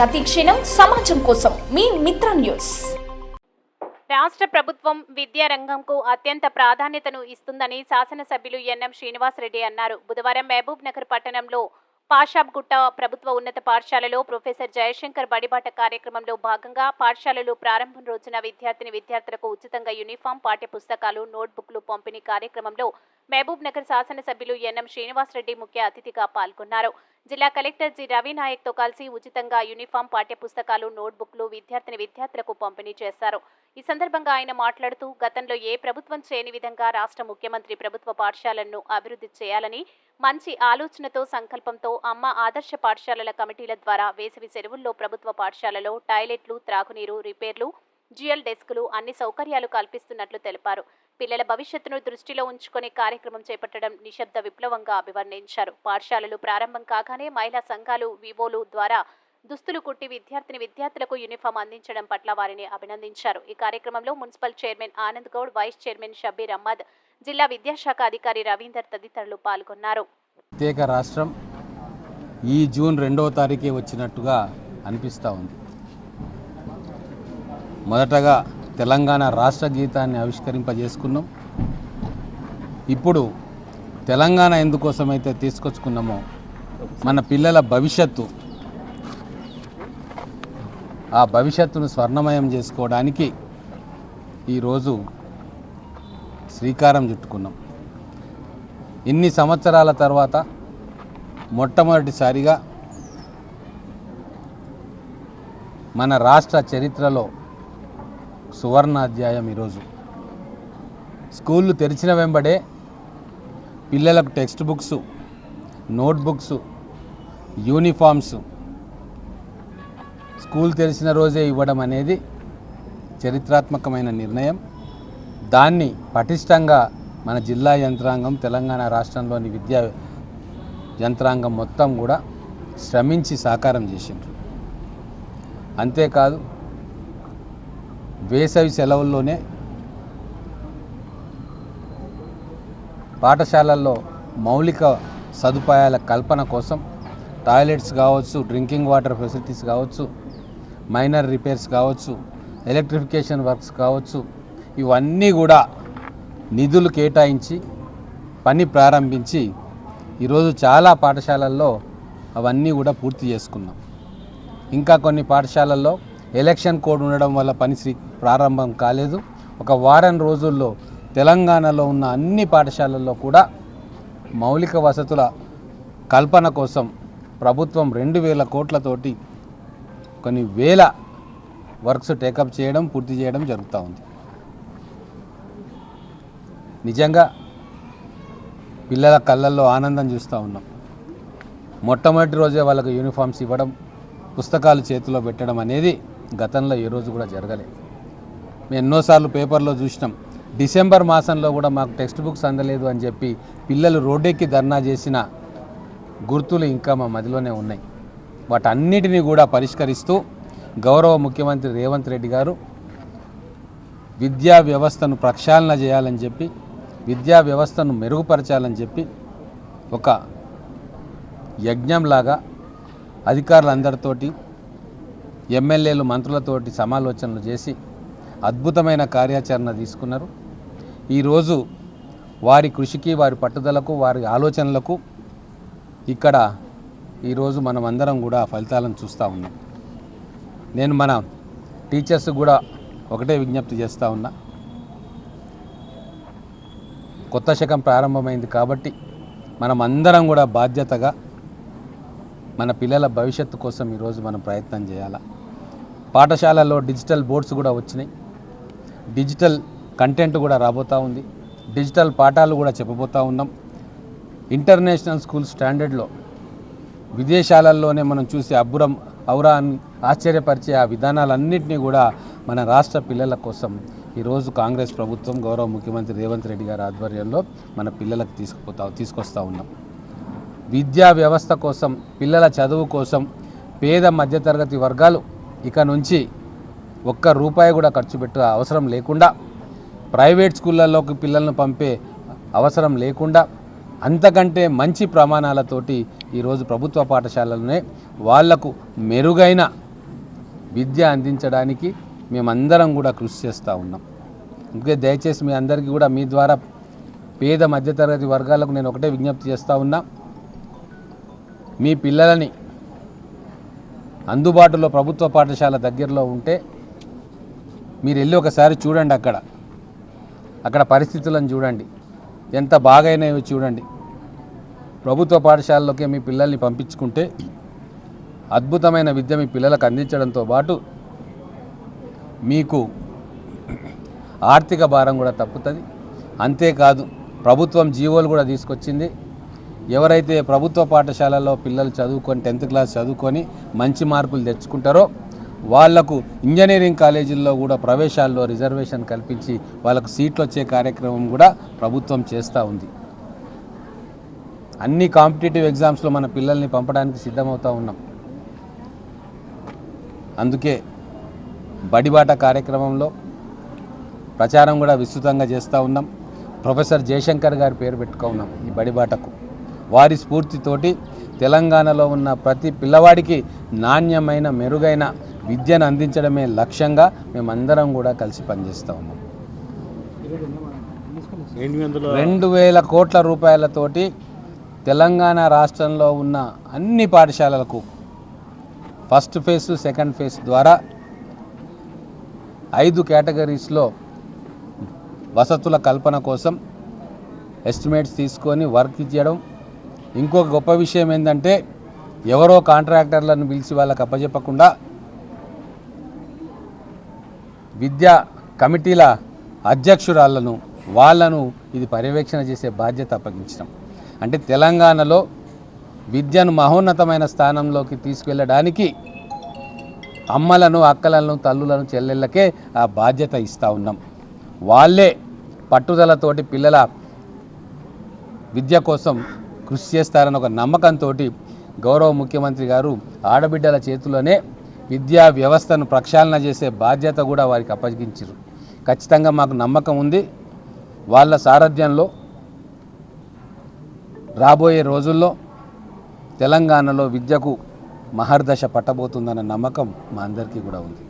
ప్రతిక్షణం సమాజం కోసం మీ మిత్ర న్యూస్. రాష్ట్ర ప్రభుత్వం విద్యా రంగంకు అత్యంత ప్రాధాన్యతను ఇస్తుందని శాసనసభ్యులు ఎన్ఎం శ్రీనివాసరెడ్డి అన్నారు. బుధవారం మహబూబ్ నగర్ పట్టణంలో పాషాబ్గుట్ట ప్రభుత్వ ఉన్నత పాఠశాలలో ప్రొఫెసర్ జయశంకర్ బడిబాట కార్యక్రమంలో భాగంగా పాఠశాలలు ప్రారంభం రోజున విద్యార్థులకు ఉచితంగా యూనిఫామ్, పాఠ్యపుస్తకాలు, నోట్బుక్లు పంపిణీ కార్యక్రమంలో మహబూబ్ నగర్ శాసనసభ్యులు ఎన్ఎం శ్రీనివాసరెడ్డి ముఖ్య అతిథిగా పాల్గొన్నారు. జిల్లా కలెక్టర్ జి రవినాయక్తో కలిసి ఉచితంగా యూనిఫామ్, పాఠ్యపుస్తకాలు, నోట్బుక్లు విద్యార్థులకు పంపిణీ చేశారు. ఈ సందర్భంగా ఆయన మాట్లాడుతూ గతంలో ఏ ప్రభుత్వం చేయని విధంగా రాష్ట్ర ముఖ్యమంత్రి ప్రభుత్వ పాఠశాలలను అభివృద్ధి చేయాలని మంచి ఆలోచనతో సంకల్పంతో అమ్మ ఆదర్శ పాఠశాలల కమిటీల ద్వారా వేసవి సెలవుల్లో ప్రభుత్వ పాఠశాలలో టాయిలెట్లు, త్రాగునీరు, రిపేర్లు, జిఎల్ డెస్కులు అన్ని సౌకర్యాలు కల్పిస్తున్నట్లు తెలిపారు. పిల్లల భవిష్యత్తును దృష్టిలో ఉంచుకుని కార్యక్రమం చేపట్టడం నిశ్శబ్ద విప్లవంగా అభివర్ణించారు. పాఠశాలలు ప్రారంభం కాగానే మహిళా సంఘాలు, వివోలు ద్వారా దుస్తులు కుట్టి విద్యార్థులకు యూనిఫామ్ అందించడం పట్ల వారిని అభినందించారు. ఈ కార్యక్రమంలో municipal chairman Anand Goud, vice chairman Shabbir Ahmed, జిల్లా విద్యాశాఖ అధికారి రవీందర్ తదితరులు పాల్గొన్నారు. ప్రత్యేక రాష్ట్రం ఈ జూన్ 2వ తారీఖే వచ్చినట్టుగా అనిపిస్తూ ఉంది. మొదటగా తెలంగాణ రాష్ట్ర గీతాన్ని ఆవిష్కరింపజేసుకున్నాం. ఇప్పుడు తెలంగాణ ఎందుకోసమైతే తీసుకొచ్చుకున్నామో మన పిల్లల భవిష్యత్తు, ఆ భవిష్యత్తును స్వర్ణమయం చేసుకోవడానికి ఈరోజు శ్రీకారం చుట్టుకున్నాం. ఇన్ని సంవత్సరాల తర్వాత మొట్టమొదటిసారిగా మన రాష్ట్ర చరిత్రలో సువర్ణాధ్యాయం. ఈరోజు స్కూళ్ళు తెరిచిన వెంబడే పిల్లలకు text books, notebooks, uniforms school తెరిచిన రోజే ఇవ్వడం అనేది చరిత్రాత్మకమైన నిర్ణయం. దాన్ని పటిష్టంగా మన జిల్లా యంత్రాంగం, తెలంగాణ రాష్ట్రంలోని విద్యా యంత్రాంగం మొత్తం కూడా శ్రమించి సాకారం చేసిండ్రు. అంతేకాదు, వేసవి సెలవుల్లోనే పాఠశాలల్లో మౌలిక సదుపాయాల కల్పన కోసం టాయిలెట్స్ కావచ్చు, డ్రింకింగ్ వాటర్ ఫెసిలిటీస్ కావచ్చు, మైనర్ రిపేర్స్ కావచ్చు, ఎలక్ట్రిఫికేషన్ వర్క్స్ కావచ్చు, ఇవన్నీ కూడా నిధులు కేటాయించి పని ప్రారంభించి ఈరోజు చాలా పాఠశాలల్లో అవన్నీ కూడా పూర్తి చేసుకున్నాం. ఇంకా కొన్ని పాఠశాలల్లో ఎలక్షన్ కోడ్ ఉండడం వల్ల పని ప్రారంభం కాలేదు. ఒక వారం రోజుల్లో తెలంగాణలో ఉన్న అన్ని పాఠశాలల్లో కూడా మౌలిక వసతుల కల్పన కోసం ప్రభుత్వం 2000 కోట్లతోటి కొన్ని వేల వర్క్స్ టేకప్ చేయడం, పూర్తి చేయడం జరుగుతూ ఉంది. నిజంగా పిల్లల కళ్ళల్లో ఆనందం చూస్తూ ఉన్నాం. మొట్టమొదటి రోజే వాళ్ళకు యూనిఫామ్స్ ఇవ్వడం, పుస్తకాలు చేతిలో పెట్టడం అనేది గతంలో ఏ రోజు కూడా జరగలేదు. మేము ఎన్నోసార్లు పేపర్లో చూసినాం. డిసెంబర్ మాసంలో కూడా మాకు టెక్స్ట్ బుక్స్ అందలేదు అని చెప్పి పిల్లలు రోడ్డెక్కి ధర్నా చేసిన గుర్తులు ఇంకా మా మదిలోనే ఉన్నాయి. వాటన్నిటినీ కూడా పరిష్కరిస్తూ గౌరవ ముఖ్యమంత్రి రేవంత్ రెడ్డి గారు విద్యా వ్యవస్థను ప్రక్షాళన చేయాలని చెప్పి, విద్యా వ్యవస్థను మెరుగుపరచాలని చెప్పి ఒక యజ్ఞంలాగా అధికారులందరితోటి, ఎమ్మెల్యేలు, మంత్రులతోటి సమాలోచనలు చేసి అద్భుతమైన కార్యాచరణ తీసుకున్నారు. ఈరోజు వారి కృషికి, వారి పట్టుదలకు, వారి ఆలోచనలకు ఇక్కడ ఈరోజు మనం అందరం కూడా ఫలితాలను చూస్తూ ఉన్నాం. నేను మన టీచర్స్ కూడా ఒకటే విజ్ఞప్తి చేస్తూ ఉన్నా. కొత్త శకం ప్రారంభమైంది కాబట్టి మనం అందరం కూడా బాధ్యతగా మన పిల్లల భవిష్యత్తు కోసం ఈరోజు మనం ప్రయత్నం చేయాలి. పాఠశాలల్లో డిజిటల్ బోర్డ్స్ కూడా వచ్చినాయి. డిజిటల్ కంటెంట్ కూడా రాబోతూ ఉంది. డిజిటల్ పాఠాలు కూడా చెప్పబోతూ ఉన్నాం. ఇంటర్నేషనల్ స్కూల్ స్టాండర్డ్లో విదేశాలలోనే మనం చూసి ఔరా అని ఆశ్చర్యపరిచే ఆ విధానాలన్నింటినీ కూడా మన రాష్ట్ర పిల్లల కోసం ఈరోజు కాంగ్రెస్ ప్రభుత్వం, గౌరవ ముఖ్యమంత్రి రేవంత్ రెడ్డి గారి ఆధ్వర్యంలో మన పిల్లలకు తీసుకొస్తూ ఉన్నాం. విద్యా వ్యవస్థ కోసం, పిల్లల చదువు కోసం పేద మధ్యతరగతి వర్గాలు ఇక నుంచి ₹1 కూడా ఖర్చు పెట్టే అవసరం లేకుండా, ప్రైవేట్ స్కూళ్ళల్లోకి పిల్లలను పంపే అవసరం లేకుండా, అంతకంటే మంచి ప్రమాణాలతోటి ఈరోజు ప్రభుత్వ పాఠశాలలోనే వాళ్లకు మెరుగైన విద్య అందించడానికి మేమందరం కూడా కృషి చేస్తూ ఉన్నాం. అందుకే దయచేసి మీ అందరికీ కూడా మీ ద్వారా పేద మధ్యతరగతి వర్గాలకు నేను ఒకటే విజ్ఞప్తి చేస్తూ ఉన్నా, మీ పిల్లలని అందుబాటులో ప్రభుత్వ పాఠశాల దగ్గరలో ఉంటే మీరు వెళ్ళి ఒకసారి చూడండి, అక్కడ పరిస్థితులను చూడండి, ఎంత బాగైనాయో చూడండి. ప్రభుత్వ పాఠశాలలోకి మీ పిల్లల్ని పంపించుకుంటే అద్భుతమైన విద్య మీ పిల్లలకు అందించడంతో పాటు మీకు ఆర్థిక భారం కూడా తప్పుతుంది. అంతేకాదు ప్రభుత్వం జీవోలు కూడా తీసుకొచ్చింది. ఎవరైతే ప్రభుత్వ పాఠశాలలో పిల్లలు చదువుకొని 10th క్లాస్ చదువుకొని మంచి మార్కులు తెచ్చుకుంటారో వాళ్లకు ఇంజనీరింగ్ కాలేజీల్లో కూడా ప్రవేశాల్లో రిజర్వేషన్ కల్పించి వాళ్ళకు సీట్లు వచ్చే కార్యక్రమం కూడా ప్రభుత్వం చేస్తూ ఉంది. అన్ని కాంపిటేటివ్ ఎగ్జామ్స్లో మన పిల్లల్ని పంపడానికి సిద్ధమవుతూ ఉన్నాం. అందుకే బడిబాట కార్యక్రమంలో ప్రచారం కూడా విస్తృతంగా చేస్తూ ఉన్నాం. ప్రొఫెసర్ జయశంకర్ గారి పేరు పెట్టుకున్నాం ఈ బడిబాటకు. వారి స్ఫూర్తితోటి తెలంగాణలో ఉన్న ప్రతి పిల్లవాడికి నాణ్యమైన మెరుగైన విద్యను అందించడమే లక్ష్యంగా మేమందరం కూడా కలిసి పనిచేస్తూ ఉన్నాం. 2,000 కోట్ల రూపాయలతోటి తెలంగాణ రాష్ట్రంలో ఉన్న అన్ని పాఠశాలలకు ఫస్ట్ ఫేజ్, సెకండ్ ఫేజ్ ద్వారా 5 కేటగిరీస్లో వసతుల కల్పన కోసం ఎస్టిమేట్స్ తీసుకొని వర్క్ చేయడం. ఇంకొక గొప్ప విషయం ఏంటంటే ఎవరో కాంట్రాక్టర్లను పిలిచి వాళ్ళకి అప్పచెప్పకుండా విద్యా కమిటీల అధ్యక్షురాళ్లను వాళ్ళను ఇది పర్యవేక్షణ చేసే బాధ్యత అప్పగించడం. అంటే తెలంగాణలో విద్యను మహోన్నతమైన స్థానంలోకి తీసుకెళ్ళడానికి అమ్మలను, అక్కలను, తల్లులను, చెల్లెళ్ళకే ఆ బాధ్యత ఇస్తూ ఉన్నాం. వాళ్ళే పట్టుదలతోటి పిల్లల విద్య కోసం కృషి చేస్తారని ఒక నమ్మకంతో గౌరవ ముఖ్యమంత్రి గారు ఆడబిడ్డల చేతుల్లోనే విద్యా వ్యవస్థను ప్రక్షాళన చేసే బాధ్యత కూడా వారికి అప్పగించారు. ఖచ్చితంగా మాకు నమ్మకం ఉంది, వాళ్ళ సారథ్యంలో రాబోయే రోజుల్లో తెలంగాణలో విద్యకు మహర్దశ పట్టబోతుందన్న నమ్మకం మా అందరికీ కూడా ఉంది.